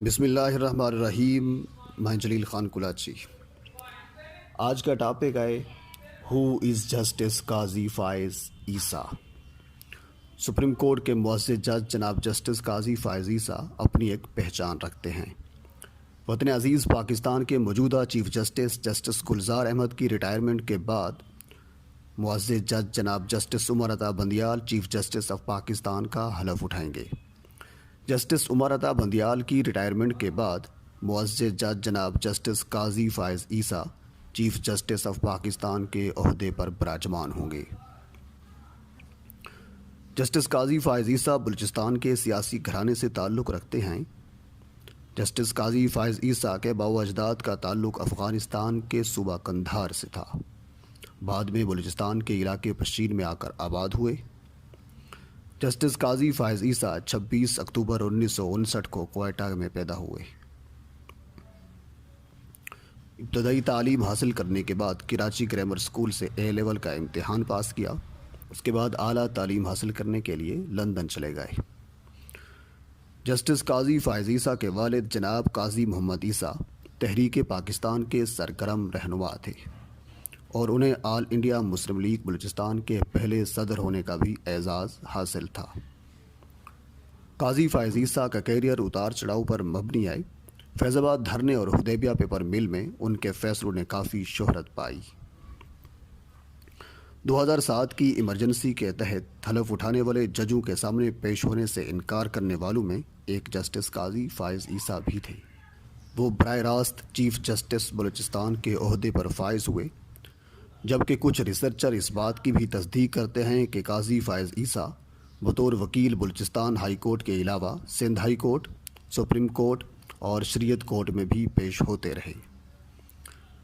بسم اللہ الرحمن الرحیم. میں جلیل خان کلاچی. آج کا ٹاپک ہے ہو is justice Qazi Faez Isa. Supreme court کے معزز جج جناب جسٹس قاضی فائز عیسیٰ اپنی ایک پہچان رکھتے ہیں. وطن عزیز پاکستان کے موجودہ chief justice justice Gulzar Ahmed کی ریٹائرمنٹ کے بعد معزز جج جناب justice Umar Ata Bandial chief justice of Pakistan کا حلف اٹھائیں گے. جسٹس عمر عطا بندیال کی ریٹائرمنٹ کے بعد معزز جج جناب justice Qazi Faez Isa chief justice of Pakistan کے عہدے پر براجمان ہوں گے. جسٹس قاضی فائز عیسیٰ بلوچستان کے سیاسی گھرانے سے تعلق رکھتے ہیں. جسٹس قاضی فائز عیسیٰ کے باو اجداد کا تعلق افغانستان کے صوبہ قندھار سے تھا. بعد میں بلوچستان کے علاقے پشین میں آ کر آباد ہوئے. جسٹس قاضی فائز عیسیٰ 26 اکتوبر 1959 کو کوئٹہ میں پیدا ہوئے. ابتدائی تعلیم حاصل کرنے کے بعد کراچی گرامر اسکول سے اے لیول کا امتحان پاس کیا. اس کے بعد اعلیٰ تعلیم حاصل کرنے کے لیے لندن چلے گئے. جسٹس قاضی فائز عیسیٰ کے والد جناب قاضی محمد عیسیٰ تحریک پاکستان کے سرگرم رہنما تھے اور انہیں آل انڈیا مسلم لیگ بلوچستان کے پہلے صدر ہونے کا بھی اعزاز حاصل تھا. قاضی فائز عیسیٰ کا کیریئر اتار چڑھاؤ پر مبنی ہے. فیض آباد دھرنے اور حدیبیہ پیپر مل میں ان کے فیصلوں نے کافی شہرت پائی. 2007 کی ایمرجنسی کے تحت حلف اٹھانے والے ججوں کے سامنے پیش ہونے سے انکار کرنے والوں میں ایک جسٹس قاضی فائز عیسیٰ بھی تھے. وہ براہ راست چیف جسٹس بلوچستان کے عہدے پر فائز ہوئے، جبکہ کچھ ریسرچر اس بات کی بھی تصدیق کرتے ہیں کہ قاضی فائز عیسیٰ بطور وکیل بلوچستان ہائی کورٹ کے علاوہ Sindh high court, supreme court اور شریعت کورٹ میں بھی پیش ہوتے رہے،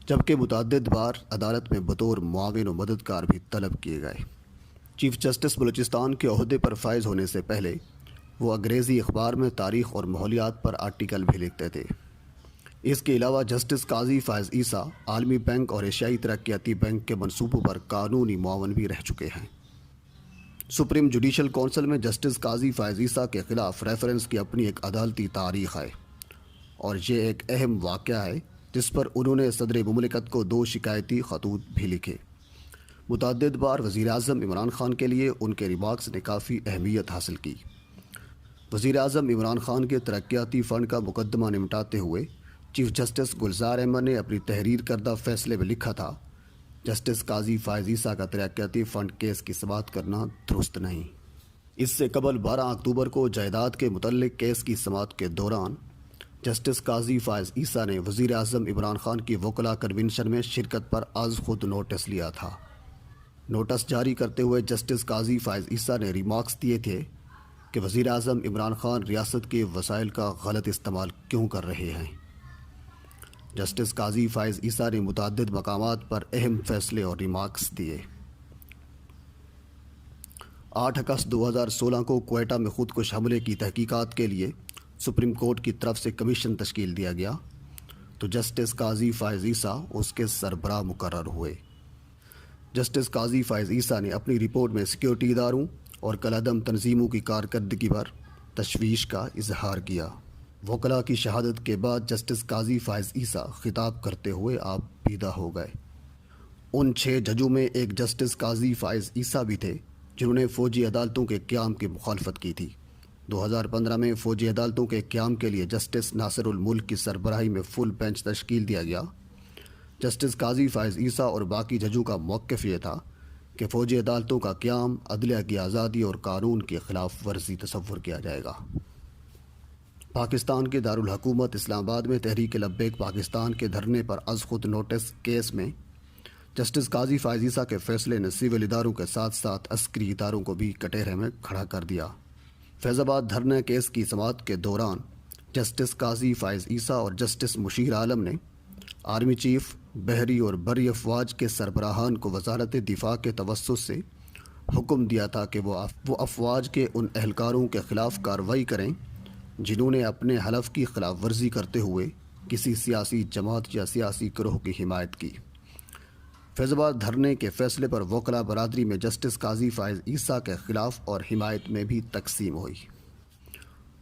جبکہ متعدد بار عدالت میں بطور معاون و مددگار بھی طلب کیے گئے. چیف جسٹس بلوچستان کے عہدے پر فائز ہونے سے پہلے وہ انگریزی اخبار میں تاریخ اور ماحولیات پر آرٹیکل بھی لکھتے تھے. اس کے علاوہ جسٹس قاضی فائز عیسیٰ عالمی بینک اور ایشیائی ترقیاتی بینک کے منصوبوں پر قانونی معاون بھی رہ چکے ہیں. سپریم جوڈیشل کونسل میں جسٹس قاضی فائز عیسیٰ کے خلاف ریفرنس کی اپنی ایک عدالتی تاریخ ہے، اور یہ ایک اہم واقعہ ہے جس پر انہوں نے صدر مملکت کو 2 شکایتی خطوط بھی لکھے. متعدد بار وزیر اعظم عمران خان کے لیے ان کے ریمارکس نے کافی اہمیت حاصل کی. وزیر اعظم عمران خان کے ترقیاتی فنڈ کا مقدمہ نمٹاتے ہوئے چیف جسٹس گلزار احمد نے اپنی تحریر کردہ فیصلے میں لکھا تھا، جسٹس قاضی فائز عیسیٰ کا ترقیاتی فنڈ کیس کی سماعت کرنا درست نہیں. اس سے قبل 12 اکتوبر کو جائیداد کے متعلق کیس کی سماعت کے دوران جسٹس قاضی فائز عیسیٰ نے وزیر اعظم عمران خان کی وکلاء کنونشن میں شرکت پر از خود نوٹس لیا تھا. نوٹس جاری کرتے ہوئے جسٹس قاضی فائز عیسیٰ نے ریمارکس دیے تھے کہ وزیر اعظم عمران خان ریاست کے وسائل کا غلط استعمال کیوں کر رہے ہیں. جسٹس قاضی فائز عیسیٰ نے متعدد مقامات پر اہم فیصلے اور ریمارکس دیے. 8 اگست 2016 کو کوئٹہ میں خودکش حملے کی تحقیقات کے لیے سپریم کورٹ کی طرف سے کمیشن تشکیل دیا گیا تو جسٹس قاضی فائز عیسیٰ اس کے سربراہ مقرر ہوئے. جسٹس قاضی فائز عیسیٰ نے اپنی رپورٹ میں سیکیورٹی اداروں اور کالعدم تنظیموں کی کارکردگی پر تشویش کا اظہار کیا. وکلاء کی شہادت کے بعد جسٹس قاضی فائز عیسیٰ خطاب کرتے ہوئے آپ پیدا ہو گئے. ان 6 ججوں میں ایک جسٹس قاضی فائز عیسیٰ بھی تھے جنہوں نے فوجی عدالتوں کے قیام کی مخالفت کی تھی. 2015 میں فوجی عدالتوں کے قیام کے لیے جسٹس ناصر الملک کی سربراہی میں فل بینچ تشکیل دیا گیا. جسٹس قاضی فائز عیسیٰ اور باقی ججوں کا موقف یہ تھا کہ فوجی عدالتوں کا قیام عدلیہ کی آزادی اور قانون کی خلاف ورزی تصور کیا جائے گا. پاکستان کے دارالحکومت اسلام آباد میں تحریک لبیک پاکستان کے دھرنے پر از خود نوٹس کیس میں جسٹس قاضی فائز عیسیٰ کے فیصلے نے سول اداروں کے ساتھ ساتھ عسکری اداروں کو بھی کٹہرے میں کھڑا کر دیا. فیض آباد دھرنے کیس کی سماعت کے دوران جسٹس قاضی فائز عیسیٰ اور جسٹس مشیر عالم نے آرمی چیف، بحری اور بری افواج کے سربراہان کو وزارت دفاع کے توسط سے حکم دیا تھا کہ وہ افواج کے ان اہلکاروں کے خلاف کارروائی کریں جنہوں نے اپنے حلف کی خلاف ورزی کرتے ہوئے کسی سیاسی جماعت یا سیاسی گروہ کی حمایت کی. فیض آباد دھرنے کے فیصلے پر وکلاء برادری میں جسٹس قاضی فائز عیسیٰ کے خلاف اور حمایت میں بھی تقسیم ہوئی.